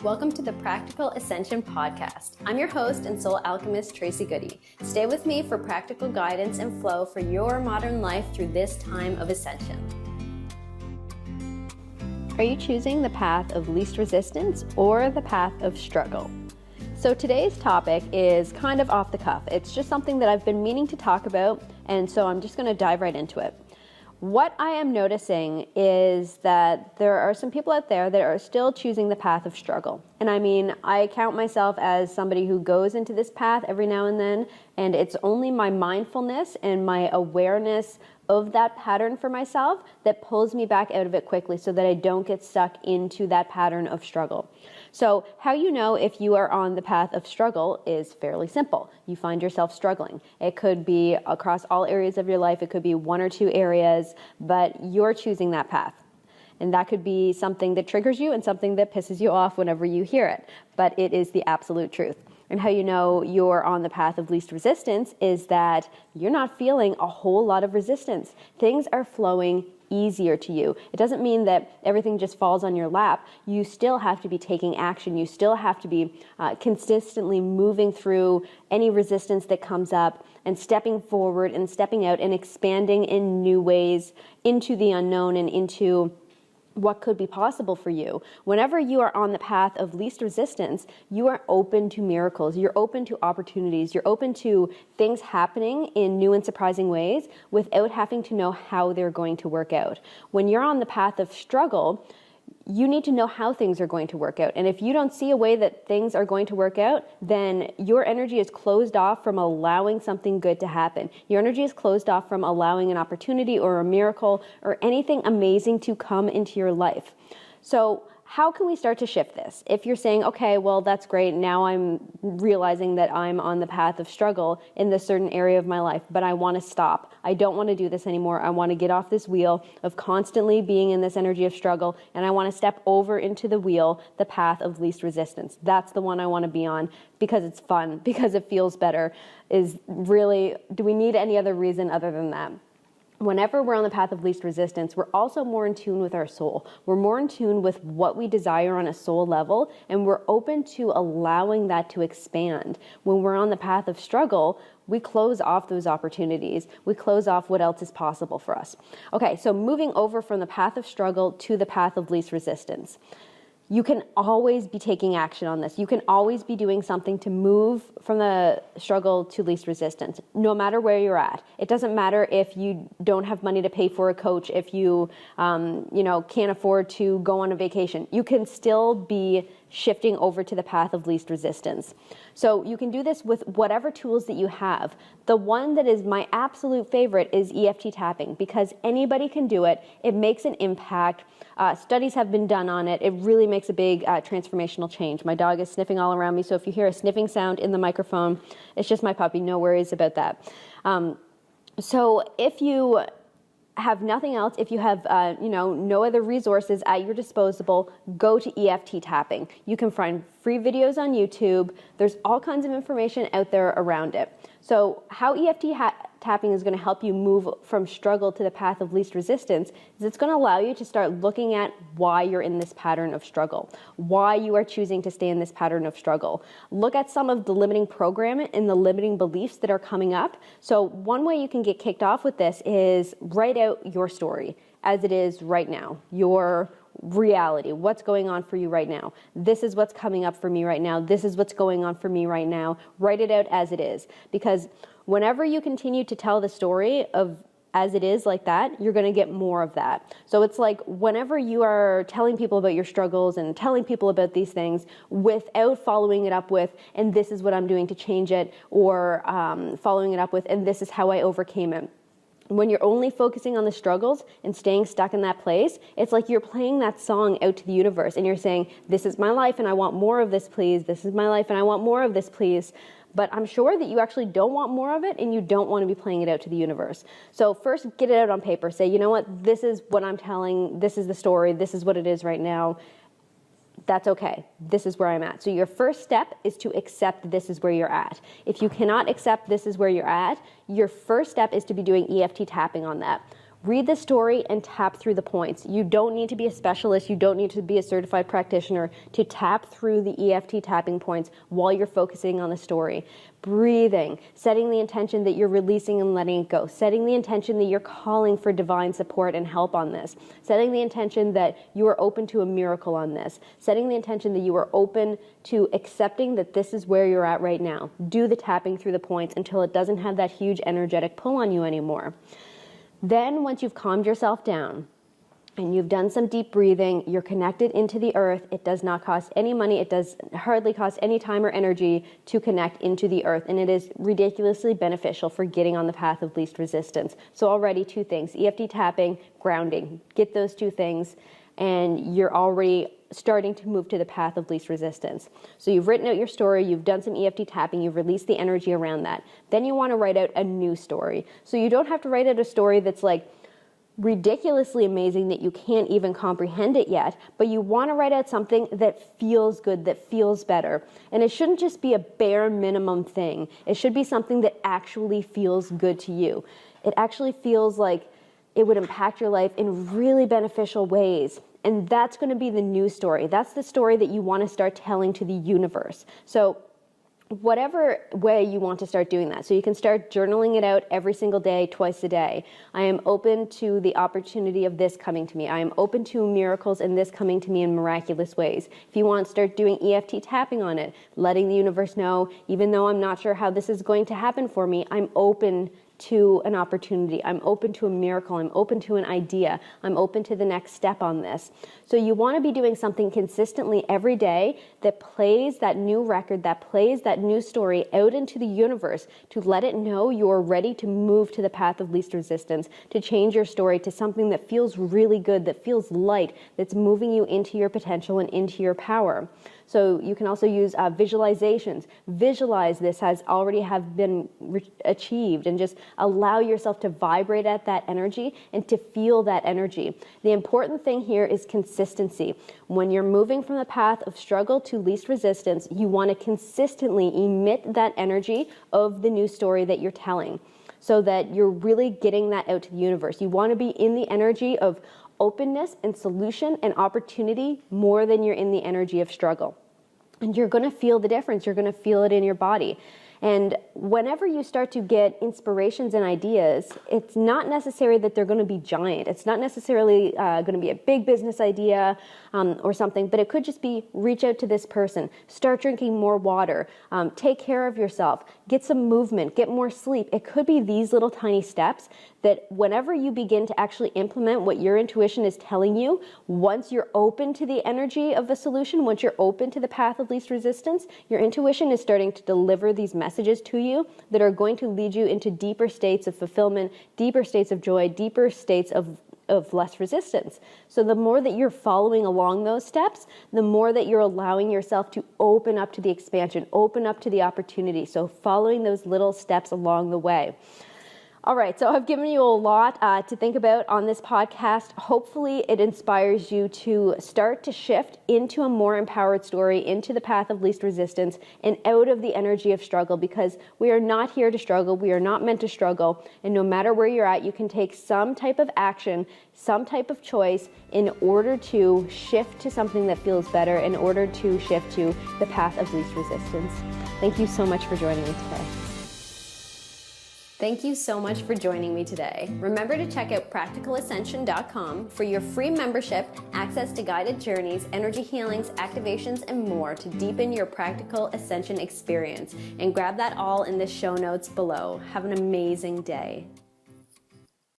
Welcome to the Practical Ascension Podcast. I'm your host and soul alchemist, Tracy Goody. Stay with me for practical guidance and flow for your modern life through this time of ascension. Are you choosing the path of least resistance or the path of struggle? So today's topic is kind of off the cuff. It's just something that I've been meaning to talk about, and so I'm just going to dive right into it. What I am noticing is that there are some people out there that are still choosing the path of struggle. And I mean, I count myself as somebody who goes into this path every now and then, and it's only my mindfulness and my awareness of that pattern for myself that pulls me back out of it quickly so that I don't get stuck into that pattern of struggle. So how you know if you are on the path of struggle is fairly simple. You find yourself struggling. It could be across all areas of your life. It could be one or two areas, but you're choosing that path. And that could be something that triggers you and something that pisses you off whenever you hear it. But it is the absolute truth. And how you know you're on the path of least resistance is that you're not feeling a whole lot of resistance. Things are flowing easier to you. It doesn't mean that everything just falls on your lap. You still have to be taking action. You still have to be consistently moving through any resistance that comes up and stepping forward and stepping out and expanding in new ways into the unknown and into what could be possible for you. Whenever you are on the path of least resistance, you are open to miracles. You're open to opportunities. You're open to things happening in new and surprising ways without having to know how they're going to work out. When you're on the path of struggle, you need to know how things are going to work out. And if you don't see a way that things are going to work out, then your energy is closed off from allowing something good to happen. Your energy is closed off from allowing an opportunity or a miracle or anything amazing to come into your life. So how can we start to shift this? If you're saying, okay, well, that's great. Now I'm realizing that I'm on the path of struggle in this certain area of my life, but I want to stop. I don't want to do this anymore. I want to get off this wheel of constantly being in this energy of struggle, and I want to step over into the wheel, the path of least resistance. That's the one I want to be on because it's fun, because it feels better. Is really, do we need any other reason other than that? Whenever we're on the path of least resistance, we're also more in tune with our soul. We're more in tune with what we desire on a soul level, and we're open to allowing that to expand. When we're on the path of struggle, we close off those opportunities. We close off what else is possible for us. Okay, so moving over from the path of struggle to the path of least resistance. You can always be taking action on this. You can always be doing something to move from the struggle to least resistance, no matter where you're at. It doesn't matter if you don't have money to pay for a coach, if you, can't afford to go on a vacation. You can still be shifting over to the path of least resistance. So you can do this with whatever tools that you have. The one that is my absolute favorite is EFT tapping because anybody can do it. It makes an impact. Studies have been done on it. It really makes a big transformational change. My dog is sniffing all around me, so if you hear a sniffing sound in the microphone, it's just my puppy. No worries about that. So if you have nothing else, if you have no other resources at your disposal, go to EFT tapping. You can find free videos on YouTube. There's all kinds of information out there around it. So how EFT tapping is going to help you move from struggle to the path of least resistance is it's going to allow you to start looking at why you're in this pattern of struggle, why you are choosing to stay in this pattern of struggle. Look at some of the limiting programming and the limiting beliefs that are coming up. So one way you can get kicked off with this is write out your story as it is right now, your reality, what's going on for you right now. This is what's coming up for me right now. This is what's going on for me right now. Write it out as it is, because whenever you continue to tell the story of as it is like that, you're going to get more of that. So it's like whenever you are telling people about your struggles and telling people about these things without following it up with, and this is what I'm doing to change it, or following it up with, and this is how I overcame it. When you're only focusing on the struggles and staying stuck in that place, it's like you're playing that song out to the universe and you're saying, this is my life and I want more of this, please. This is my life and I want more of this, please. But I'm sure that you actually don't want more of it and you don't want to be playing it out to the universe. So first, get it out on paper. Say, you know what, this is what I'm telling, this is the story, this is what it is right now. That's okay. This is where I'm at. So your first step is to accept this is where you're at. If you cannot accept this is where you're at, your first step is to be doing EFT tapping on that. Read the story and tap through the points. You don't need to be a specialist. You don't need to be a certified practitioner to tap through the EFT tapping points while you're focusing on the story. Breathing, setting the intention that you're releasing and letting it go, setting the intention that you're calling for divine support and help on this, setting the intention that you are open to a miracle on this, setting the intention that you are open to accepting that this is where you're at right now. Do the tapping through the points until it doesn't have that huge energetic pull on you anymore. Then once you've calmed yourself down and you've done some deep breathing, you're connected into the earth. It does not cost any money. It does hardly cost any time or energy to connect into the earth. And it is ridiculously beneficial for getting on the path of least resistance. So already 2 things, EFT tapping, grounding. Get those 2 things and you're already starting to move to the path of least resistance. So you've written out your story, you've done some EFT tapping, you've released the energy around that. Then you want to write out a new story. So you don't have to write out a story that's like ridiculously amazing that you can't even comprehend it yet, but you want to write out something that feels good, that feels better. And it shouldn't just be a bare minimum thing. It should be something that actually feels good to you. It actually feels like it would impact your life in really beneficial ways. And that's going to be the new story. That's the story that you want to start telling to the universe. So whatever way you want to start doing that. So you can start journaling it out every single day, twice a day. I am open to the opportunity of this coming to me. I am open to miracles and this coming to me in miraculous ways. If you want to start doing EFT tapping on it, letting the universe know, even though I'm not sure how this is going to happen for me, I'm open to an opportunity. I'm open to a miracle. I'm open to an idea. I'm open to the next step on this. So you want to be doing something consistently every day that plays that new record, that plays that new story out into the universe to let it know you're ready to move to the path of least resistance, to change your story to something that feels really good, that feels light, that's moving you into your potential and into your power. So you can also use visualizations. Visualize this has already have been achieved and just allow yourself to vibrate at that energy and to feel that energy. The important thing here is consistency. When you're moving from the path of struggle to least resistance, you want to consistently emit that energy of the new story that you're telling so that you're really getting that out to the universe. You want to be in the energy of openness and solution and opportunity more than you're in the energy of struggle. And you're going to feel the difference. You're going to feel it in your body. And whenever you start to get inspirations and ideas, it's not necessary that they're going to be giant. It's not necessarily going to be a big business idea or something, but it could just be reach out to this person, start drinking more water, take care of yourself, get some movement, get more sleep. It could be these little tiny steps that whenever you begin to actually implement what your intuition is telling you, once you're open to the energy of the solution, once you're open to the path of least resistance, your intuition is starting to deliver these messages to you that are going to lead you into deeper states of fulfillment, deeper states of joy, deeper states of less resistance. So the more that you're following along those steps, the more that you're allowing yourself to open up to the expansion, open up to the opportunity. So following those little steps along the way. All right, so I've given you a lot to think about on this podcast. Hopefully it inspires you to start to shift into a more empowered story, into the path of least resistance, and out of the energy of struggle, because we are not here to struggle. We are not meant to struggle. And no matter where you're at, you can take some type of action, some type of choice in order to shift to something that feels better, in order to shift to the path of least resistance. Thank you so much for joining me today. Thank you so much for joining me today. Remember to check out practicalascension.com for your free membership, access to guided journeys, energy healings, activations, and more to deepen your practical ascension experience. And grab that all in the show notes below. Have an amazing day.